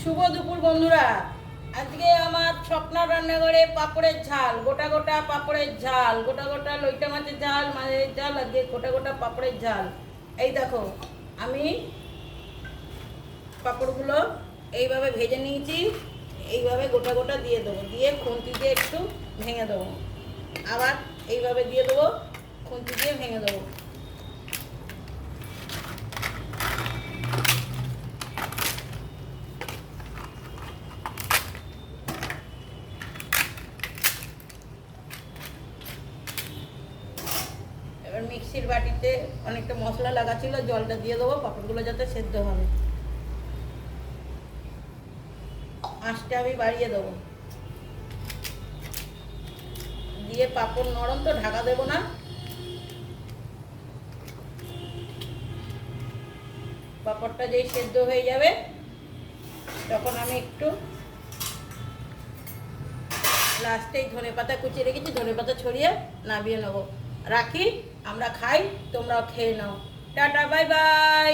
শুভ দুপুর বন্ধুরা। আজকে আমার স্বপ্নার রান্নাঘরে পাপড়ের ঝাল, গোটা গোটা পাপড়ের ঝাল, গোটা গোটা লইটা মাছের ঝাল, মাছের ঝাল, আজকে গোটা গোটা পাপড়ের ঝাল। এই দেখো, আমি পাপড়গুলো এইভাবে ভেজে নিয়েছি। এইভাবে গোটা গোটা দিয়ে দেবো, দিয়ে খুন্তি দিয়ে একটু ভেঙে দেবো, আবার এইভাবে দিয়ে দেবো, খুন্তি দিয়ে ভেঙে দেবো। এবার মিক্সির বাটিতে অনেকটা মশলা লাগা ছিল, জলটা দিয়ে দেবো, পাঁপড়গুলো যাতে সেদ্ধ হবে। আঁচটা আমি বাড়িয়ে দেবো, দিয়ে পাঁপড় নরম তো ঢাকা দেবো না। পাঁপড়টা যেই সেদ্ধ হয়ে যাবে তখন আমি একটু লাস্টেই ধনেপাতা কুচিয়ে রেখেছি, ধনেপাতা ছড়িয়ে নামিয়ে নেবো। রাখি, আমরা খাই, তোমরাও খেয়ে নাও। Tata, bye bye.